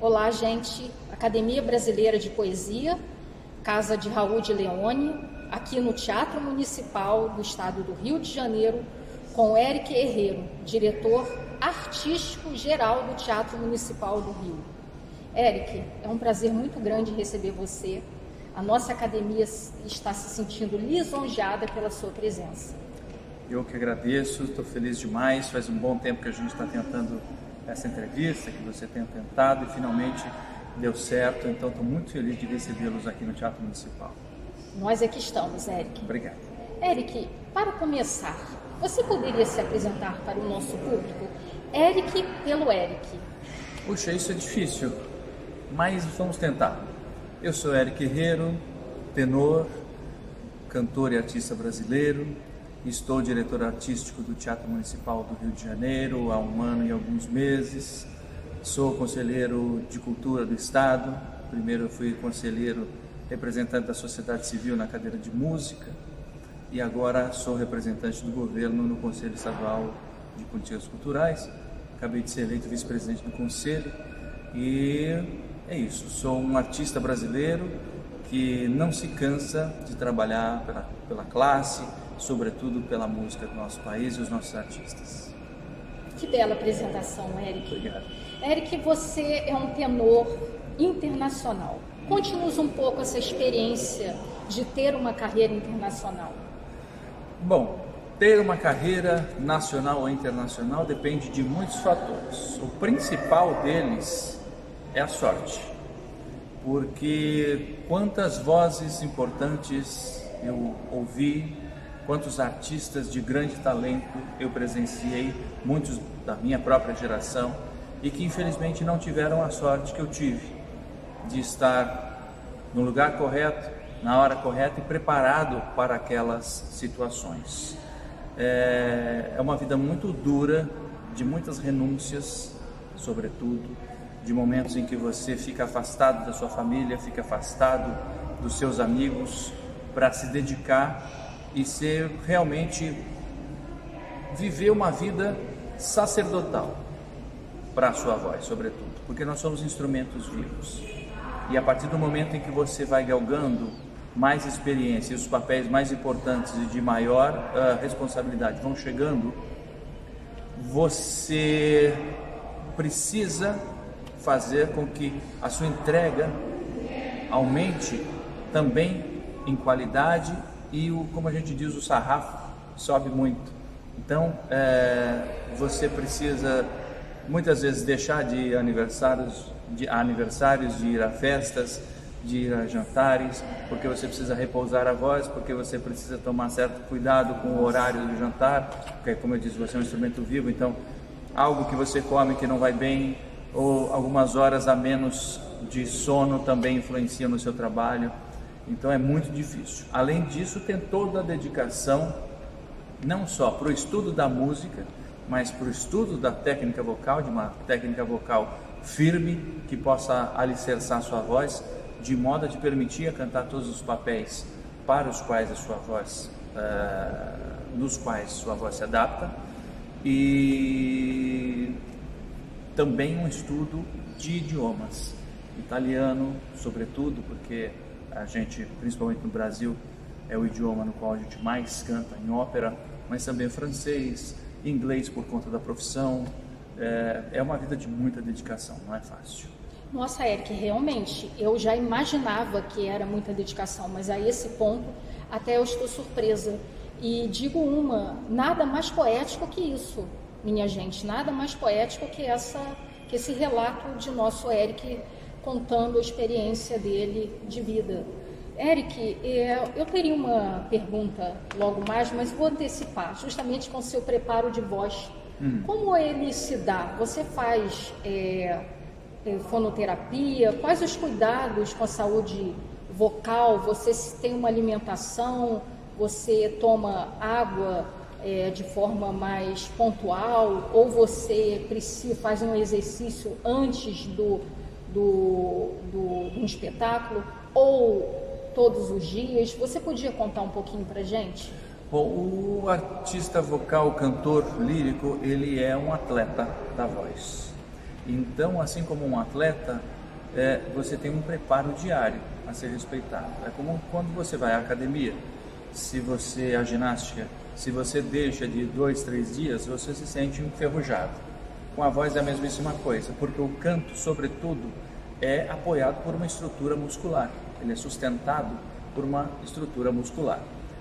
Olá, gente. Academia Brasileira de Poesia, Casa de Raul de Leone, aqui no Teatro Municipal do Estado do Rio de Janeiro, com Eric Herrero, diretor artístico geral do Teatro Municipal do Rio. Eric, é um prazer muito grande receber você. A nossa academia está se sentindo lisonjeada pela sua presença. Eu que agradeço, estou feliz demais. Faz um bom tempo que a gente está tentando essa entrevista, que você tem tentado e finalmente deu certo. Então estou muito feliz de recebê-los aqui no Teatro Municipal. Nós aqui estamos, Eric. Obrigado. Eric, para começar, você poderia se apresentar para o nosso público? Eric pelo Eric. Puxa, isso é difícil, mas vamos tentar. Eu sou Eric Herrero, tenor, cantor e artista brasileiro. Estou diretor artístico do Teatro Municipal do Rio de Janeiro há 1 ano e alguns meses. Sou conselheiro de cultura do Estado. Primeiro eu fui conselheiro representante da sociedade civil na cadeira de música e agora sou representante do governo no Conselho Estadual de Políticas Culturais. Acabei de ser eleito vice-presidente do conselho e é isso. Sou um artista brasileiro que não se cansa de trabalhar pela classe, sobretudo pela música do nosso país e os nossos artistas. Que bela apresentação, Eric. Obrigado. Eric, você é um tenor internacional. Conte-nos um pouco essa experiência de ter uma carreira internacional. Bom, ter uma carreira nacional ou internacional depende de muitos fatores. O principal deles é a sorte, porque quantas vozes importantes eu ouvi, quantos artistas de grande talento eu presenciei, muitos da minha própria geração, e que infelizmente não tiveram a sorte que eu tive, de estar no lugar correto, na hora correta e preparado para aquelas situações. É uma vida muito dura, de muitas renúncias, sobretudo, de momentos em que você fica afastado da sua família, fica afastado dos seus amigos, para se dedicar e ser realmente viver uma vida sacerdotal para a sua voz, sobretudo, porque nós somos instrumentos vivos. E a partir do momento em que você vai galgando mais experiência e os papéis mais importantes e de maior responsabilidade vão chegando, você precisa fazer com que a sua entrega aumente também em qualidade e, como a gente diz, o sarrafo sobe muito. Então, você precisa muitas vezes deixar de ir a aniversários, de ir a festas, de ir a jantares, porque você precisa repousar a voz, porque você precisa tomar certo cuidado com o horário do jantar, porque, como eu disse, você é um instrumento vivo, então algo que você come que não vai bem, ou algumas horas a menos de sono também influencia no seu trabalho. Então é muito difícil. Além disso, tem toda a dedicação, não só para o estudo da música, mas para o estudo da técnica vocal, de uma técnica vocal firme, que possa alicerçar sua voz, de modo a te permitir cantar todos os papéis para os quais a sua voz, nos quais sua voz se adapta, e também um estudo de idiomas, italiano, sobretudo, porque a gente, principalmente no Brasil, é o idioma no qual a gente mais canta em ópera, mas também francês, inglês por conta da profissão. É uma vida de muita dedicação, não é fácil. Nossa, Eric, realmente, eu já imaginava que era muita dedicação, mas a esse ponto até eu estou surpresa. E digo nada mais poético que isso, minha gente, nada mais poético que esse relato de nosso Eric contando a experiência dele de vida. Eric, eu teria uma pergunta logo mais, mas vou antecipar, justamente com o seu preparo de voz. Como ele se dá? Você faz fonoterapia? Quais os cuidados com a saúde vocal? Você tem uma alimentação? Você toma água de forma mais pontual? Ou você faz um exercício antes do espetáculo? Ou todos os dias? Você podia contar um pouquinho pra gente? Bom, o artista vocal, o cantor lírico, ele é um atleta da voz. Então, assim como um atleta, você tem um preparo diário a ser respeitado. É como quando você vai à academia, a ginástica, se você deixa de 2, 3 dias, você se sente enferrujado. Com a voz é a mesmíssima coisa, porque o canto, sobretudo, é apoiado por uma estrutura muscular. Ele é sustentado por uma estrutura muscular.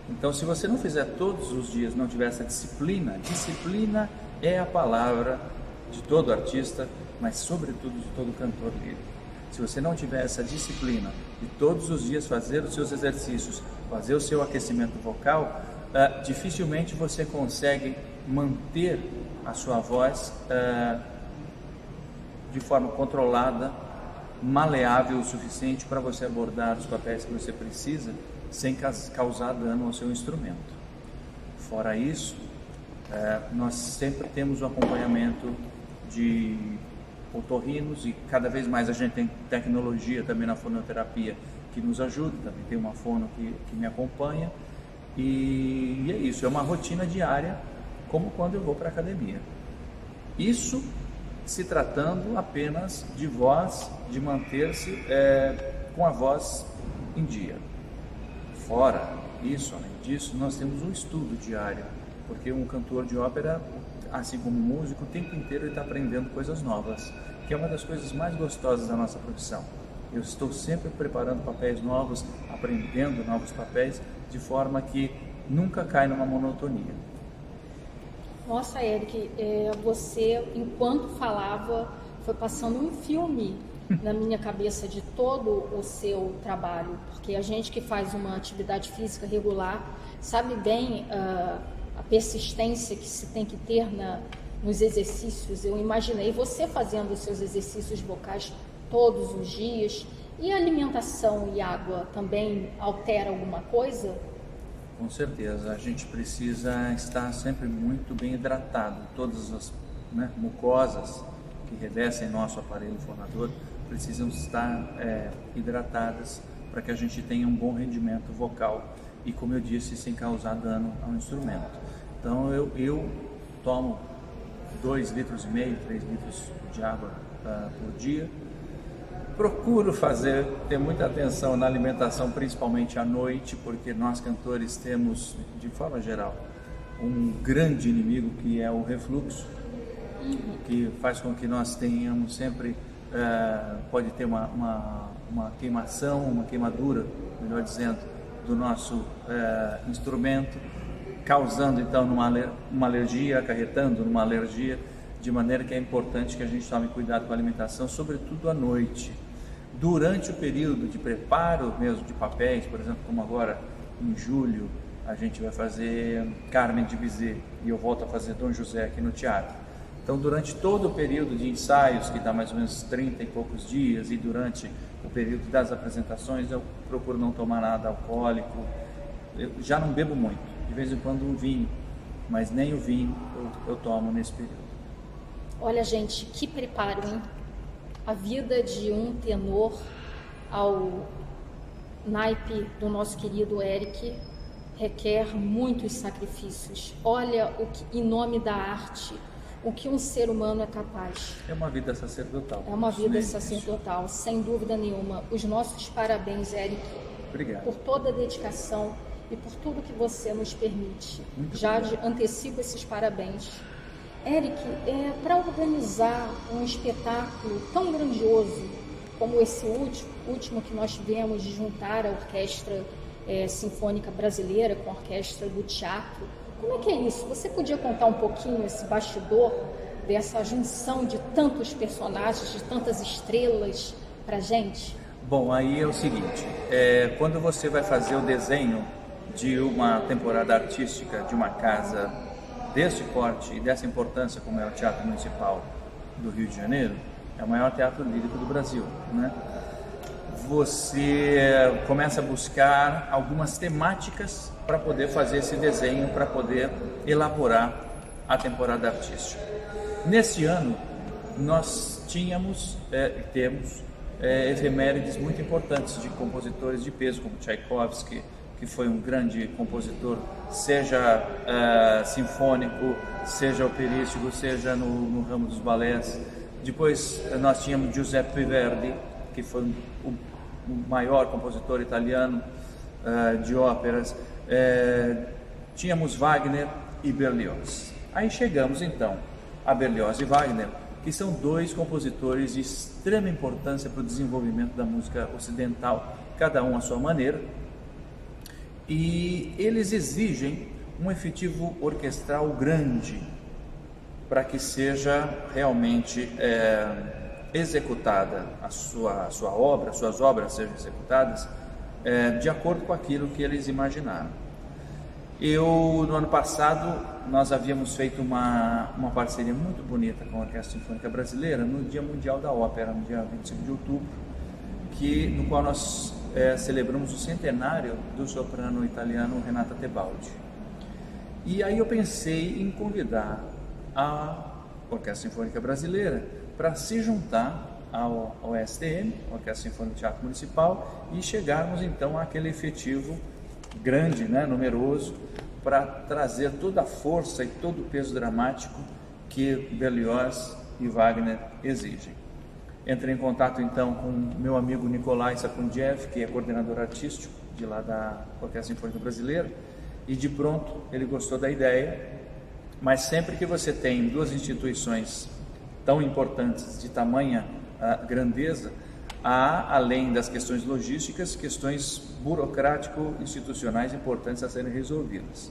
Então, se você não fizer todos os dias, não tiver essa disciplina é a palavra de todo artista, mas sobretudo de todo cantor lírico. Se você não tiver essa disciplina de todos os dias fazer os seus exercícios, fazer o seu aquecimento vocal, dificilmente você consegue manter a sua voz de forma controlada, maleável o suficiente para você abordar os papéis que você precisa sem causar dano ao seu instrumento. Fora isso, nós sempre temos o acompanhamento de otorrinos e cada vez mais a gente tem tecnologia também na fonoterapia que nos ajuda, também tem uma fono que me acompanha e é isso, é uma rotina diária como quando eu vou para a academia. Isso se tratando apenas de voz, de manter-se com a voz em dia. Fora isso, além disso, nós temos um estudo diário, porque um cantor de ópera, assim como um músico, o tempo inteiro ele está aprendendo coisas novas, que é uma das coisas mais gostosas da nossa profissão. Eu estou sempre preparando papéis novos, aprendendo novos papéis, de forma que nunca cai numa monotonia. Nossa, Eric, você, enquanto falava, foi passando um filme na minha cabeça de todo o seu trabalho, porque a gente que faz uma atividade física regular sabe bem a persistência que se tem que ter nos exercícios. Eu imaginei você fazendo os seus exercícios vocais todos os dias. E a alimentação e água também altera alguma coisa? Com certeza, a gente precisa estar sempre muito bem hidratado. Todas as mucosas que revestem nosso aparelho fonador precisam estar hidratadas para que a gente tenha um bom rendimento vocal e, como eu disse, sem causar dano ao instrumento. Então eu tomo 2,5 litros, 3 litros de água por dia. Procuro ter muita atenção na alimentação, principalmente à noite, porque nós cantores temos, de forma geral, um grande inimigo que é o refluxo, que faz com que nós tenhamos sempre, pode ter uma queimação, uma queimadura, melhor dizendo, do nosso instrumento, causando então uma alergia, acarretando numa alergia, de maneira que é importante que a gente tome cuidado com a alimentação, sobretudo à noite. Durante o período de preparo mesmo de papéis, por exemplo, como agora em julho, a gente vai fazer Carmen de Bizet e eu volto a fazer Dom José aqui no teatro. Então, durante todo o período de ensaios, que dá mais ou menos 30 e poucos dias, e durante o período das apresentações, eu procuro não tomar nada alcoólico. Eu já não bebo muito, de vez em quando um vinho, mas nem o vinho eu tomo nesse período. Olha, gente, que preparo, hein? A vida de um tenor ao naipe do nosso querido Eric requer muitos sacrifícios. Olha em nome da arte, o que um ser humano é capaz. É uma vida sacerdotal. É uma vida sacerdotal, sem dúvida nenhuma. Os nossos parabéns, Eric. Obrigado. Por toda a dedicação e por tudo que você nos permite. Antecipo esses parabéns. Eric, para organizar um espetáculo tão grandioso como esse último que nós tivemos, de juntar a Orquestra Sinfônica Brasileira com a Orquestra do Teatro, como é que é isso? Você podia contar um pouquinho esse bastidor dessa junção de tantos personagens, de tantas estrelas para a gente? Bom, aí é o seguinte, quando você vai fazer o desenho de uma temporada artística de uma casa desse porte e dessa importância, como é o Teatro Municipal do Rio de Janeiro, é o maior teatro lírico do Brasil, né? Você começa a buscar algumas temáticas para poder fazer esse desenho, para poder elaborar a temporada artística. Nesse ano, nós temos efemérides muito importantes de compositores de peso, como Tchaikovsky, que foi um grande compositor, seja sinfônico, seja operístico, seja no ramo dos balés. Depois nós tínhamos Giuseppe Verdi, que foi o maior compositor italiano de óperas. Tínhamos Wagner e Berlioz. Aí chegamos então a Berlioz e Wagner, que são dois compositores de extrema importância para o desenvolvimento da música ocidental, cada um à sua maneira, e eles exigem um efetivo orquestral grande para que seja realmente executada a sua obra, suas obras sejam executadas de acordo com aquilo que eles imaginaram. No ano passado, nós havíamos feito uma parceria muito bonita com a Orquestra Sinfônica Brasileira no Dia Mundial da Ópera, no dia 25 de outubro, no qual nós celebramos o centenário do soprano italiano Renata Tebaldi. E aí eu pensei em convidar a Orquestra Sinfônica Brasileira para se juntar ao OSTM, Orquestra Sinfônica do Teatro Municipal, e chegarmos então àquele efetivo grande, numeroso, para trazer toda a força e todo o peso dramático que Berlioz e Wagner exigem. Entrei em contato então com meu amigo Nikolai Sakundiev, que é coordenador artístico de lá da Orquestra Sinfônica Brasileira, e de pronto ele gostou da ideia. Mas sempre que você tem duas instituições tão importantes, de tamanha grandeza, há, além das questões logísticas, questões burocrático-institucionais importantes a serem resolvidas.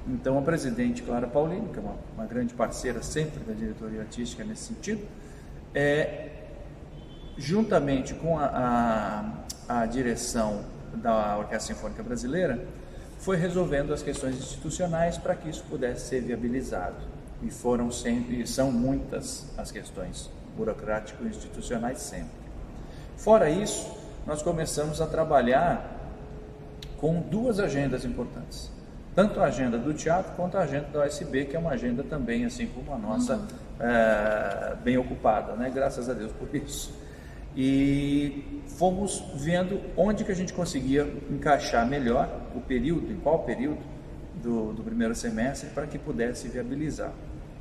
Então, a presidente Clara Paulini, que é uma grande parceira sempre da diretoria artística nesse sentido, juntamente com a direção da Orquestra Sinfônica Brasileira, foi resolvendo as questões institucionais para que isso pudesse ser viabilizado. E são muitas as questões burocrático-institucionais sempre. Fora isso, nós começamos a trabalhar com duas agendas importantes. Tanto a agenda do teatro quanto a agenda da OSB, que é uma agenda também, assim como a nossa, bem ocupada, graças a Deus por isso. E fomos vendo onde que a gente conseguia encaixar melhor em qual período do primeiro semestre, para que pudesse viabilizar.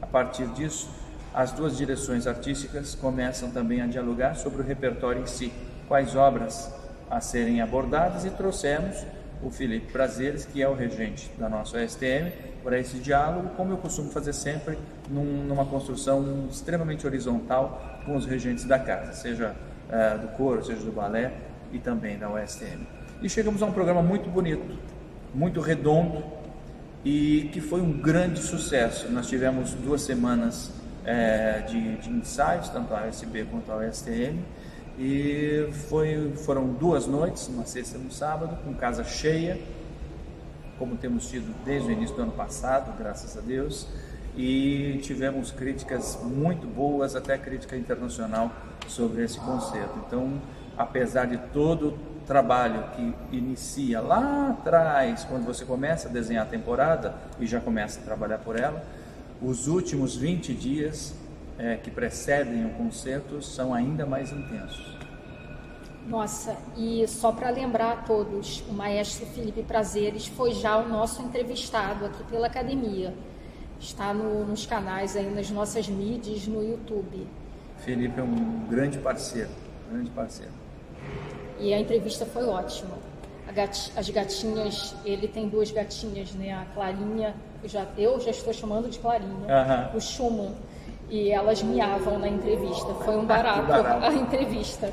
A partir disso, as duas direções artísticas começam também a dialogar sobre o repertório em si, quais obras a serem abordadas, e trouxemos o Felipe Prazeres, que é o regente da nossa OSTM, para esse diálogo, como eu costumo fazer sempre, numa construção extremamente horizontal com os regentes da casa, seja do coro, seja do balé e também da OSTM. E chegamos a um programa muito bonito, muito redondo, e que foi um grande sucesso. Nós tivemos 2 semanas de ensaios, tanto a OSB quanto a OSTM, e foram 2 noites, uma sexta e um sábado, com casa cheia, como temos tido desde o início do ano passado, graças a Deus, e tivemos críticas muito boas, até crítica internacional, sobre esse concerto. Então, apesar de todo o trabalho que inicia lá atrás, quando você começa a desenhar a temporada e já começa a trabalhar por ela, os últimos 20 dias que precedem o concerto são ainda mais intensos. Nossa, e só para lembrar a todos, o maestro Felipe Prazeres foi já o nosso entrevistado aqui pela academia. Está nos canais aí, nas nossas mídias, no YouTube. Felipe é um grande parceiro, E a entrevista foi ótima. As gatinhas, ele tem 2 gatinhas, a Clarinha, eu já estou chamando de Clarinha, o Schumann, e elas miavam na entrevista. Foi um barato a entrevista.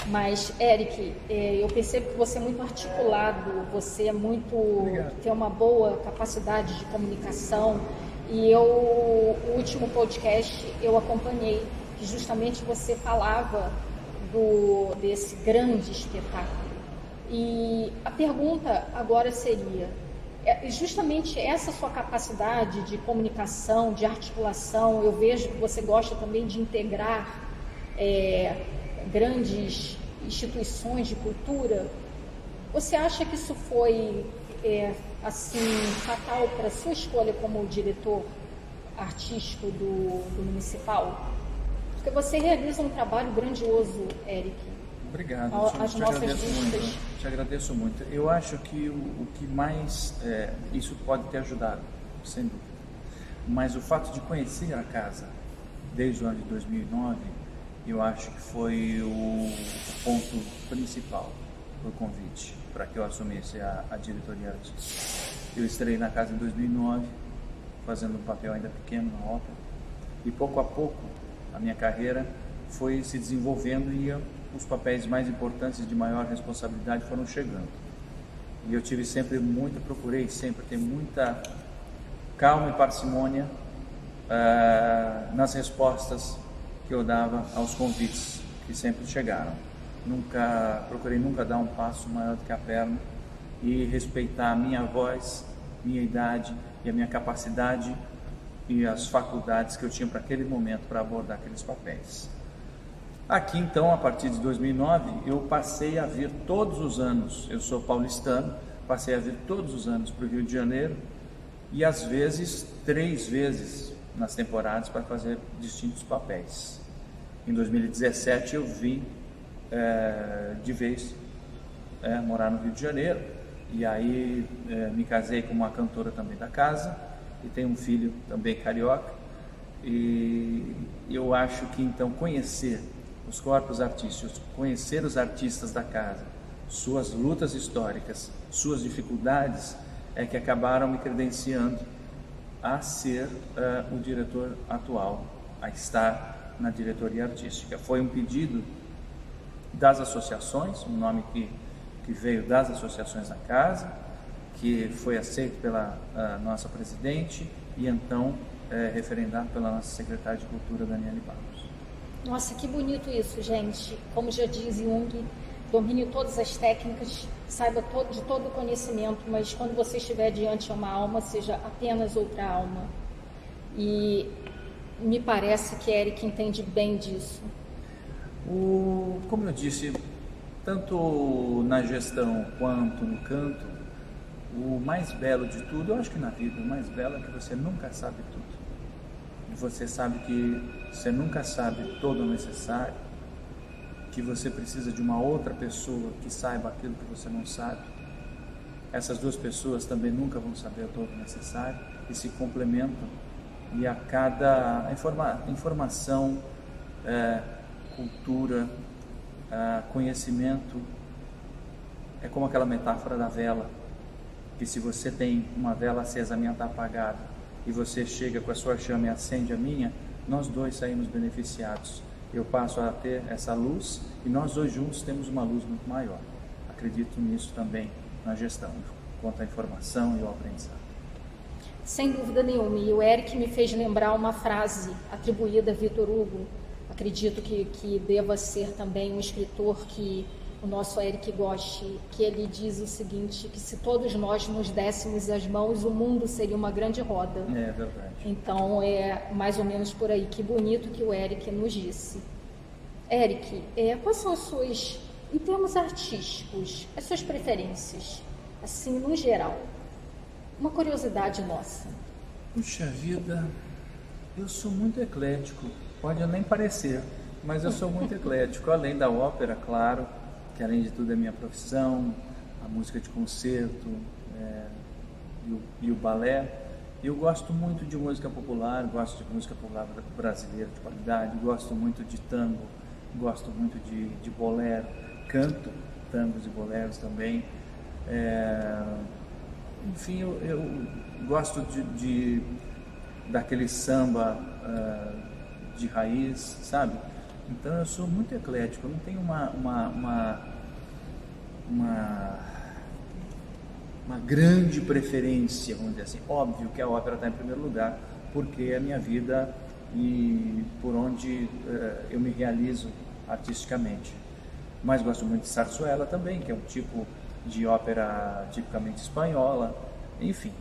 Mas, Eric, eu percebo que você é muito articulado, você é tem uma boa capacidade de comunicação, e o último podcast eu acompanhei, que justamente você falava desse grande espetáculo. E a pergunta agora seria, justamente essa sua capacidade de comunicação, de articulação, eu vejo que você gosta também de integrar grandes instituições de cultura. Você acha que isso foi fatal para a sua escolha como diretor artístico do Municipal? Porque você realiza um trabalho grandioso, Eric. Obrigado, te agradeço muito. Eu acho que o que mais isso pode ter ajudado, sem dúvida, mas o fato de conhecer a casa desde o ano de 2009 eu acho que foi o ponto principal do convite para que eu assumisse a diretoria artística. Eu estrei na casa em 2009, fazendo um papel ainda pequeno na ópera, e pouco a pouco a minha carreira foi se desenvolvendo e os papéis mais importantes de maior responsabilidade foram chegando. E eu procurei sempre ter muita calma e parcimônia nas respostas que eu dava aos convites que sempre chegaram. Procurei nunca dar um passo maior do que a perna e respeitar a minha voz, minha idade e a minha capacidade e as faculdades que eu tinha para aquele momento para abordar aqueles papéis. Aqui então, a partir de 2009, eu passei a vir todos os anos, eu sou paulistano, passei a vir todos os anos para o Rio de Janeiro e às vezes 3 vezes nas temporadas para fazer distintos papéis. Em 2017 eu vim de vez morar no Rio de Janeiro e aí me casei com uma cantora também da casa e tenho um filho também carioca, e eu acho que então conhecer os corpos artísticos, conhecer os artistas da casa, suas lutas históricas, suas dificuldades, é que acabaram me credenciando a ser o diretor atual, a estar na diretoria artística. Foi um pedido das associações, um nome que veio das associações da casa, que foi aceito pela nossa presidente e então referendado pela nossa secretária de Cultura, Daniele Barros. Nossa, que bonito isso, gente. Como já diz Jung, domine todas as técnicas, saiba de todo o conhecimento, mas quando você estiver diante de uma alma, seja apenas outra alma. E me parece que Eric entende bem disso. Como eu disse, tanto na gestão quanto no canto, o mais belo de tudo, eu acho que na vida, o mais belo é que você nunca sabe tudo. Você sabe que você nunca sabe todo o necessário, que você precisa de uma outra pessoa que saiba aquilo que você não sabe. Essas duas pessoas também nunca vão saber todo o necessário e se complementam. E a cada informação, cultura, conhecimento, é como aquela metáfora da vela, que se você tem uma vela acesa, a minha está apagada, e você chega com a sua chama e acende a minha, nós dois saímos beneficiados. Eu passo a ter essa luz e nós dois juntos temos uma luz muito maior. Acredito nisso também na gestão, quanto à informação e ao aprendizado. Sem dúvida nenhuma. E o Eric me fez lembrar uma frase atribuída a Victor Hugo. Acredito que deva ser também um escritor que o nosso Eric goste, que ele diz o seguinte, que se todos nós nos dessemos as mãos, o mundo seria uma grande roda. É verdade. Então, é mais ou menos por aí. Que bonito que o Eric nos disse. Eric, quais são as suas, em termos artísticos, as suas preferências, assim, no geral? Uma curiosidade nossa. Puxa vida, eu sou muito eclético, pode nem parecer, mas eu sou muito eclético, além da ópera, claro, que além de tudo é minha profissão, a música de concerto e o balé. Eu gosto muito de música popular, gosto de música popular brasileira de qualidade, gosto muito de tango, gosto muito de bolero, canto tangos e boleros também. Enfim, eu gosto daquele samba de raiz, sabe? Então eu sou muito eclético, eu não tenho uma grande preferência, vamos dizer assim. Óbvio que a ópera está em primeiro lugar, porque é a minha vida e por onde eu me realizo artisticamente. Mas gosto muito de sarsuela também, que é um tipo de ópera tipicamente espanhola, enfim.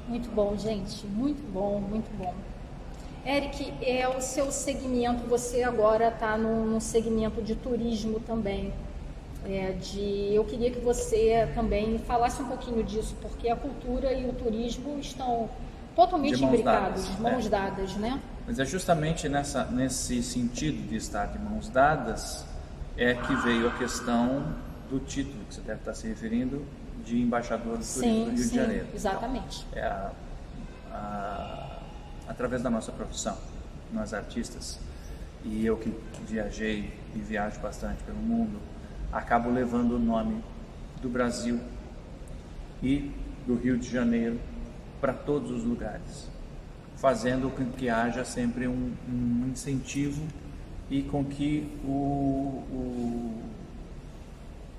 Muito bom, gente, muito bom, muito bom. Eric, o seu segmento, você agora está num segmento de turismo também. Eu queria que você também falasse um pouquinho disso, porque a cultura e o turismo estão totalmente imbricados, de mãos dadas, né? Mas é justamente nesse sentido de estar de mãos dadas que veio a questão do título, que você deve estar se referindo, de embaixador do turismo do Rio de Janeiro. Exatamente. Então, através da nossa profissão, nós artistas, e eu que viajei e viajo bastante pelo mundo, acabo levando o nome do Brasil e do Rio de Janeiro para todos os lugares, fazendo com que haja sempre um incentivo e com que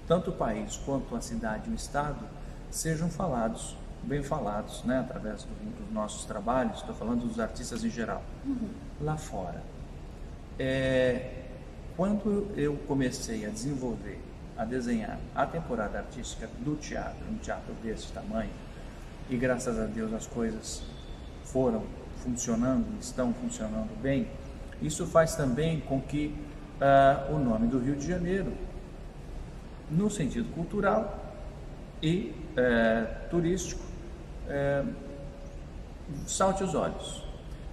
tanto o país quanto a cidade e o estado sejam falados, bem falados, né, através dos nossos trabalhos. Estou falando dos artistas em geral, lá fora. Quando eu comecei a desenvolver, a desenhar a temporada artística do teatro, um teatro desse tamanho, e graças a Deus as coisas foram funcionando, estão funcionando bem, isso faz também com que o nome do Rio de Janeiro, no sentido cultural e turístico, salte os olhos.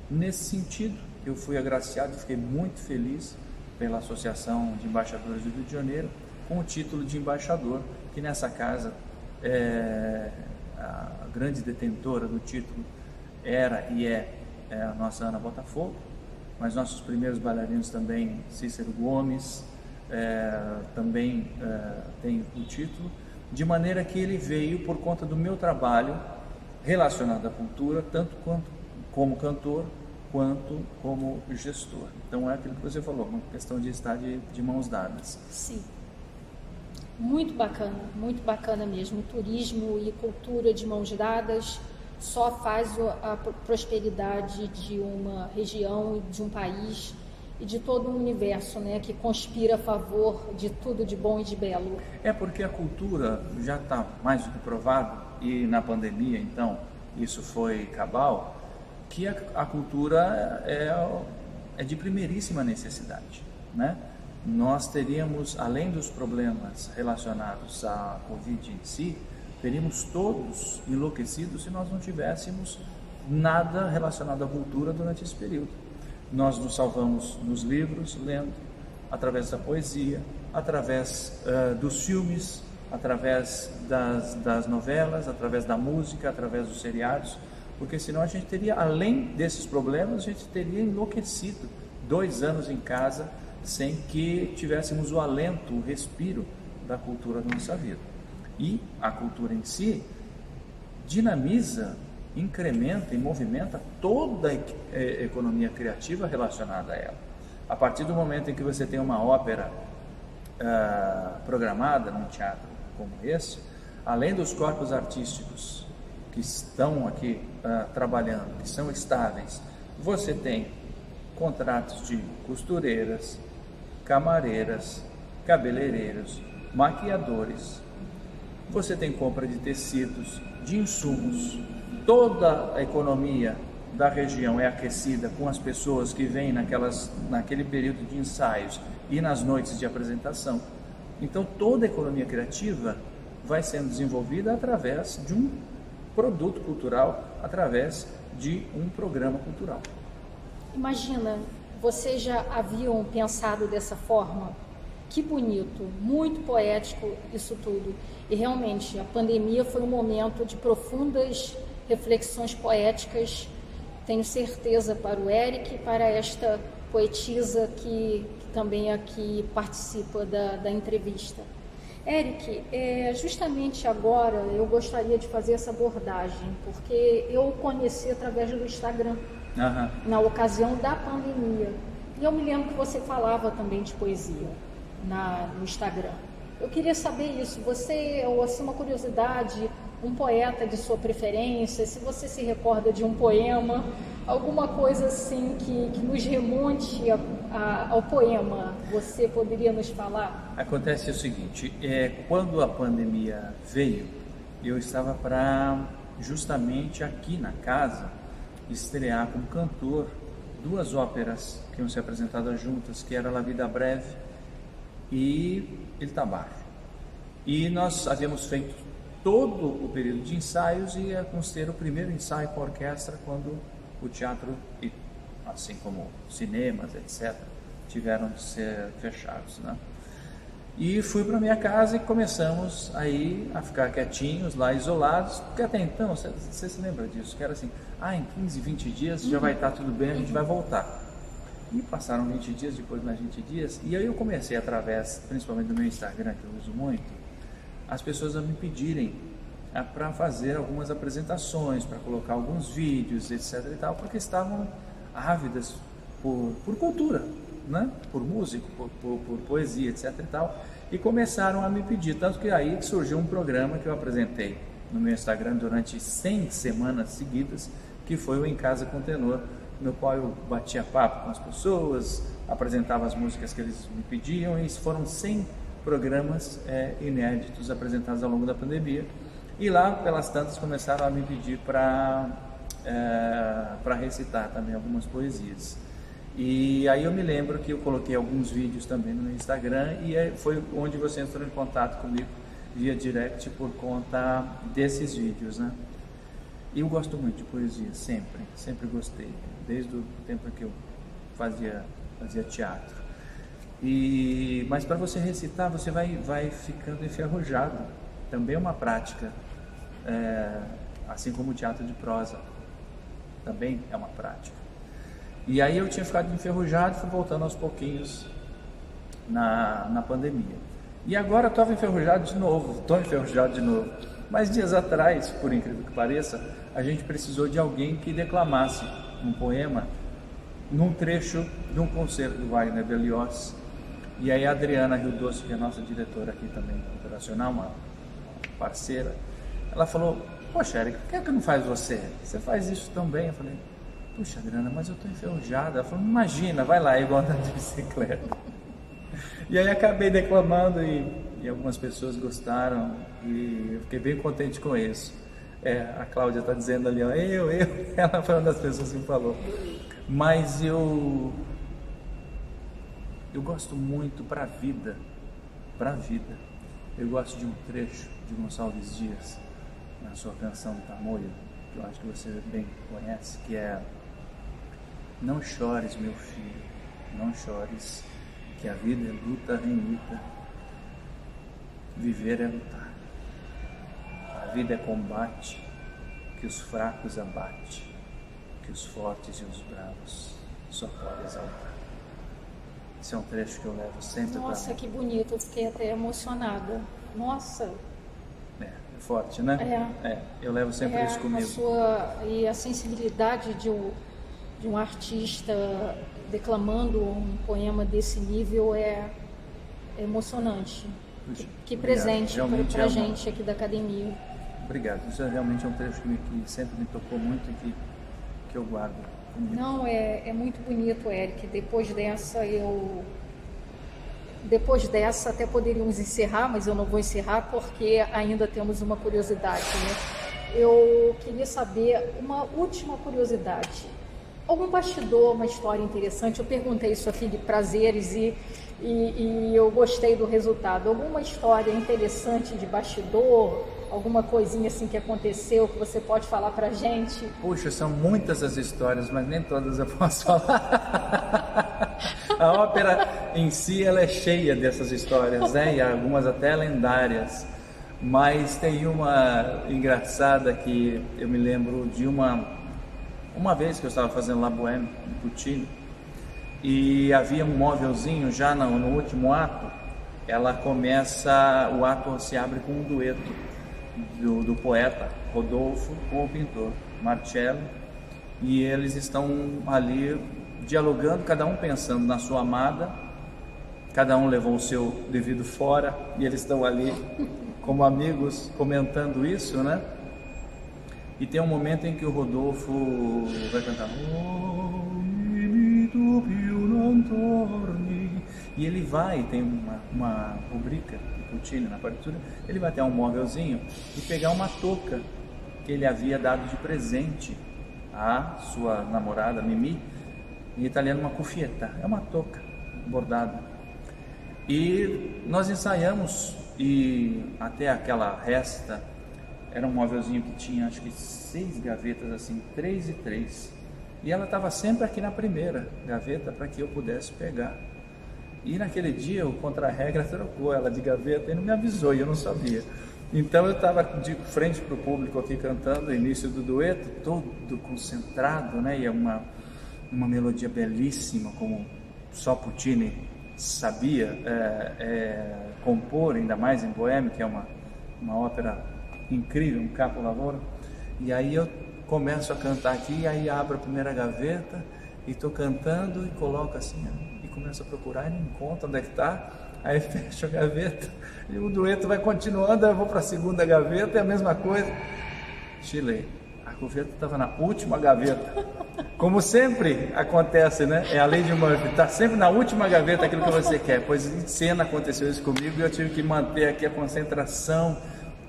Nesse sentido, eu fui agraciado e fiquei muito feliz pela Associação de Embaixadores do Rio de Janeiro com o título de embaixador, que nessa casa a grande detentora do título era e é a nossa Ana Botafogo, mas nossos primeiros bailarinos também, Cícero Gomes, também tem o título, de maneira que ele veio por conta do meu trabalho relacionado à cultura, tanto como cantor, quanto como gestor. Então é aquilo que você falou, uma questão de estar de mãos dadas. Sim. Muito bacana mesmo. Turismo e cultura de mãos dadas só faz a prosperidade de uma região e de um país e de todo um universo, né, que conspira a favor de tudo de bom e de belo. Porque a cultura já está mais do que provado, e na pandemia, então, isso foi cabal, que a cultura é de primeiríssima necessidade, né? Nós teríamos, além dos problemas relacionados à Covid em si, teríamos todos enlouquecidos se nós não tivéssemos nada relacionado à cultura durante esse período. Nós nos salvamos nos livros, lendo, através da poesia, através dos filmes, através das novelas, através da música, através dos seriados, porque senão a gente teria, além desses problemas, a gente teria enlouquecido 2 anos em casa sem que tivéssemos o alento, o respiro da cultura da nossa vida. E a cultura em si dinamiza, incrementa e movimenta toda a economia criativa relacionada a ela. A partir do momento em que você tem uma ópera programada num teatro como esse, além dos corpos artísticos que estão aqui trabalhando, que são estáveis, você tem contratos de costureiras, camareiras, cabeleireiros, maquiadores, você tem compra de tecidos, de insumos, toda a economia da região é aquecida com as pessoas que vêm naquele período de ensaios e nas noites de apresentação. Então toda a economia criativa vai sendo desenvolvida através de um produto cultural, através de um programa cultural. Imagina, vocês já haviam pensado dessa forma? Que bonito, muito poético isso tudo. E realmente a pandemia foi um momento de profundas reflexões poéticas, tenho certeza, para o Eric e para esta poetisa que também aqui participa da entrevista. Eric, justamente agora eu gostaria de fazer essa abordagem, porque eu o conheci através do Instagram, na ocasião da pandemia. E eu me lembro que você falava também de poesia no Instagram. Eu queria saber isso, você, ou assim, uma curiosidade, um poeta de sua preferência, se você se recorda de um poema, alguma coisa assim que nos remonte ao poema, você poderia nos falar? Acontece o seguinte, quando a pandemia veio, eu estava para justamente aqui na casa estrear como cantor 2 óperas que iam ser apresentadas juntas, que era La Vida Breve e Il Tabar. E nós havíamos feito todo o período de ensaios e íamos ter o primeiro ensaio com a orquestra quando o teatro, assim como cinemas, etc., tiveram de ser fechados, né? E fui para minha casa e começamos aí a ficar quietinhos lá, isolados, porque até então, você se lembra disso, que era assim, em 15, 20 dias já vai estar tudo bem, a gente vai voltar. E passaram 20 dias, depois mais 20 dias, e aí eu comecei através, principalmente do meu Instagram, que eu uso muito, as pessoas a me pedirem para fazer algumas apresentações, para colocar alguns vídeos, etc e tal, porque estavam ávidas por cultura, né? Por música, por poesia, etc e tal, e começaram a me pedir, tanto que aí surgiu um programa que eu apresentei no meu Instagram durante 100 semanas seguidas, que foi o Em Casa com Tenor, no qual eu batia papo com as pessoas, apresentava as músicas que eles me pediam, e foram 100 programas inéditos apresentados ao longo da pandemia. E lá, pelas tantas, começaram a me pedir para recitar também algumas poesias. E aí eu me lembro que eu coloquei alguns vídeos também no meu Instagram, e foi onde você entrou em contato comigo via direct por conta desses vídeos, né? E eu gosto muito de poesia, sempre gostei, desde o tempo que eu fazia teatro. Mas para você recitar, você vai ficando enferrujado. Também é uma prática, assim como o teatro de prosa, também é uma prática. E aí eu tinha ficado enferrujado e fui voltando aos pouquinhos na pandemia. E agora estou enferrujado de novo. Mas dias atrás, por incrível que pareça, a gente precisou de alguém que declamasse um poema num trecho de um concerto do Wagner Berlioz. E aí a Adriana Rio Doce, que é a nossa diretora aqui também operacional, uma parceira, ela falou: poxa, Eric, por que não faz você? Você faz isso tão bem. Eu falei: puxa, Adriana, mas eu estou enferrujada. Ela falou: imagina, vai lá, é igual andar de bicicleta. E aí acabei declamando e algumas pessoas gostaram e eu fiquei bem contente com isso. A Cláudia está dizendo ali, ó, ela foi uma das pessoas que me falou. Mas eu gosto muito para a vida. Eu gosto de um trecho de Gonçalves Dias, na sua canção Tamoio, que eu acho que você bem conhece, que é: não chores, meu filho, não chores, que a vida é luta em luta, viver é lutar. A vida é combate, que os fracos abate, que os fortes e os bravos só podem exaltar. Esse é um trecho que eu levo sempre para mim. Nossa, que bonito, eu fiquei até emocionada. Nossa! É forte, né? Eu levo sempre isso comigo. E a sensibilidade de um artista declamando um poema desse nível é emocionante. Puxa, que presente para a uma... gente aqui da academia. Obrigado. Isso realmente é um trecho que sempre me tocou muito e que eu guardo comigo. Não, é muito bonito, Eric. Depois dessa até poderíamos encerrar, mas eu não vou encerrar porque ainda temos uma curiosidade, né? Eu queria saber uma última curiosidade. Algum bastidor, uma história interessante? Eu perguntei isso aqui de prazeres e eu gostei do resultado. Alguma história interessante de bastidor? Alguma coisinha assim que aconteceu que você pode falar pra gente? Puxa, são muitas as histórias, mas nem todas eu posso falar. A ópera em si, ela é cheia dessas histórias, né? E algumas até lendárias. Mas tem uma engraçada que eu me lembro de uma vez que eu estava fazendo La Bohème, em Puccini, e havia um móvelzinho já no último ato. O ato se abre com um dueto do poeta Rodolfo com o pintor Marcello, e eles estão ali dialogando, cada um pensando na sua amada, cada um levou o seu devido fora, e eles estão ali como amigos comentando isso, né? E tem um momento em que o Rodolfo vai cantar e ele tem uma rubrica de Puccini na partitura, ele vai até um móvelzinho e pegar uma touca que ele havia dado de presente à sua namorada Mimi, em italiano uma cuffietta, é uma touca bordada. E nós ensaiamos e até aquela resta era um móvelzinho que tinha acho que 6 gavetas, assim, 3 e 3. E ela estava sempre aqui na primeira gaveta para que eu pudesse pegar. E naquele dia o contra-regra trocou ela de gaveta e não me avisou e eu não sabia. Então eu estava de frente para o público aqui cantando o início do dueto, todo concentrado, né? E uma melodia belíssima, como só Puccini sabia compor, ainda mais em Boêmio, que é uma ópera incrível, um capolavoro. E aí eu começo a cantar aqui, e aí abro a primeira gaveta e estou cantando e coloco assim, e começo a procurar e não encontro onde é que está. Aí fecho a gaveta e o dueto vai continuando, aí eu vou para a segunda gaveta, é a mesma coisa. Chile, a gaveta estava na última gaveta. Como sempre acontece, né? É a lei de Murphy, está sempre na última gaveta aquilo que você quer. Pois em cena aconteceu isso comigo e eu tive que manter aqui a concentração,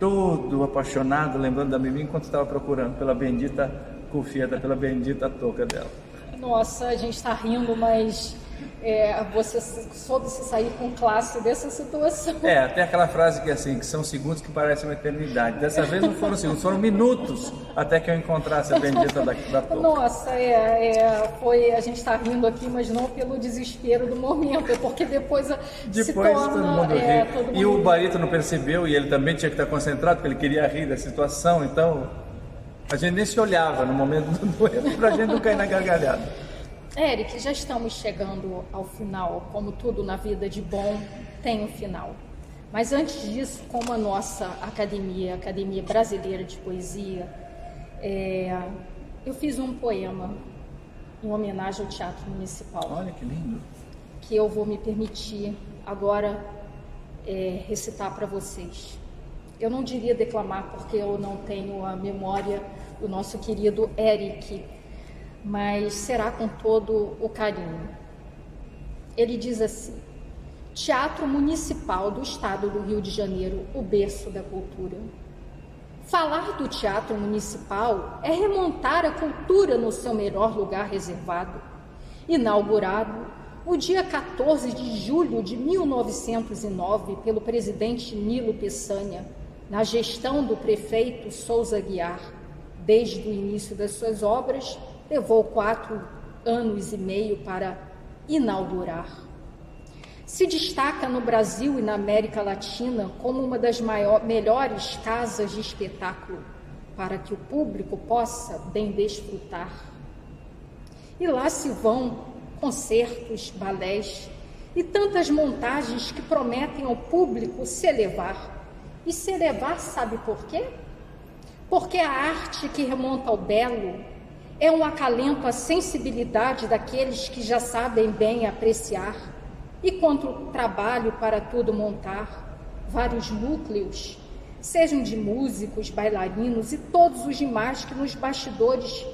todo apaixonado, lembrando da Mimi, enquanto estava procurando pela bendita cufeta, pela bendita touca dela. Nossa, a gente está rindo, mas você soube se sair com classe dessa situação. Até aquela frase que assim, que são segundos que parecem uma eternidade. Dessa vez não foram segundos, foram minutos até que eu encontrasse a bendita da touca. Nossa, a gente está rindo aqui, mas não pelo desespero do momento, porque depois se torna... todo mundo ri. E o barítono percebeu, e ele também tinha que estar concentrado, porque ele queria rir da situação, então a gente nem se olhava no momento do dueto, para a gente não cair na gargalhada. Eric, já estamos chegando ao final, como tudo na vida de bom tem um final. Mas antes disso, como a nossa academia, a Academia Brasileira de Poesia, eu fiz um poema em homenagem ao Teatro Municipal. Olha que lindo! Que eu vou me permitir agora recitar para vocês. Eu não diria declamar, porque eu não tenho a memória do nosso querido Eric, mas será com todo o carinho. Ele diz assim: Teatro Municipal do Estado do Rio de Janeiro, o berço da cultura. Falar do Teatro Municipal é remontar a cultura no seu melhor lugar reservado. Inaugurado no dia 14 de julho de 1909 pelo presidente Nilo Peçanha, na gestão do prefeito Souza Aguiar, desde o início das suas obras, levou 4 anos e meio para inaugurar. Se destaca no Brasil e na América Latina como uma das melhores casas de espetáculo, para que o público possa bem desfrutar. E lá se vão concertos, balés e tantas montagens que prometem ao público se elevar. E se elevar, sabe por quê? Porque a arte que remonta ao belo é um acalento à sensibilidade daqueles que já sabem bem apreciar, e quanto ao trabalho para tudo montar, vários núcleos, sejam de músicos, bailarinos e todos os demais que nos bastidores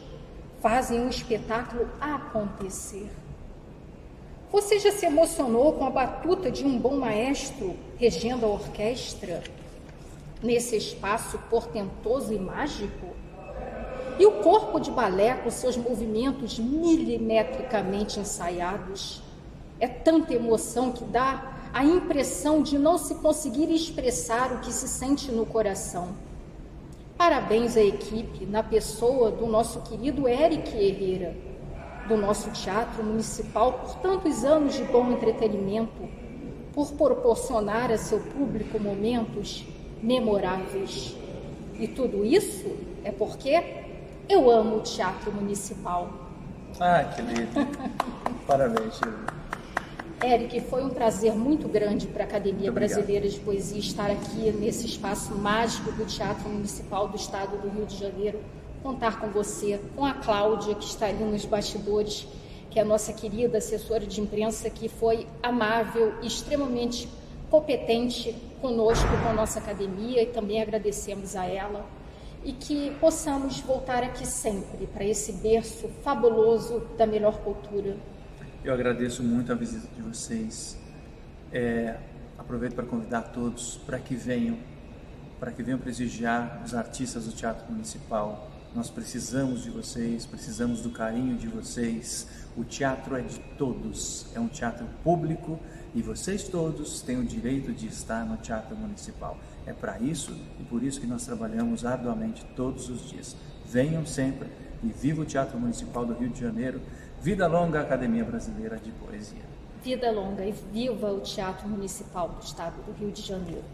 fazem um espetáculo acontecer. Você já se emocionou com a batuta de um bom maestro regendo a orquestra nesse espaço portentoso e mágico? E o corpo de balé com seus movimentos milimetricamente ensaiados? É tanta emoção que dá a impressão de não se conseguir expressar o que se sente no coração. Parabéns à equipe, na pessoa do nosso querido Eric Herrera, do nosso Teatro Municipal, por tantos anos de bom entretenimento, por proporcionar a seu público momentos memoráveis. E tudo isso é porque eu amo o Teatro Municipal. Ah, que lindo! Parabéns, Silvia. Eric, foi um prazer muito grande para a Academia Brasileira de Poesia estar aqui nesse espaço mágico do Teatro Municipal do Estado do Rio de Janeiro, contar com você, com a Cláudia, que está ali nos bastidores, que é a nossa querida assessora de imprensa, que foi amável e extremamente competente conosco, com a nossa academia, e também agradecemos a ela, e que possamos voltar aqui sempre para esse berço fabuloso da melhor cultura. Eu agradeço muito a visita de vocês. Aproveito para convidar todos para que venham prestigiar os artistas do Teatro Municipal. Nós precisamos de vocês, precisamos do carinho de vocês. O teatro é de todos, é um teatro público e vocês todos têm o direito de estar no Teatro Municipal. É para isso e por isso que nós trabalhamos arduamente todos os dias. Venham sempre e viva o Teatro Municipal do Rio de Janeiro. Vida longa à Academia Brasileira de Poesia. Vida longa e viva o Teatro Municipal do Estado do Rio de Janeiro.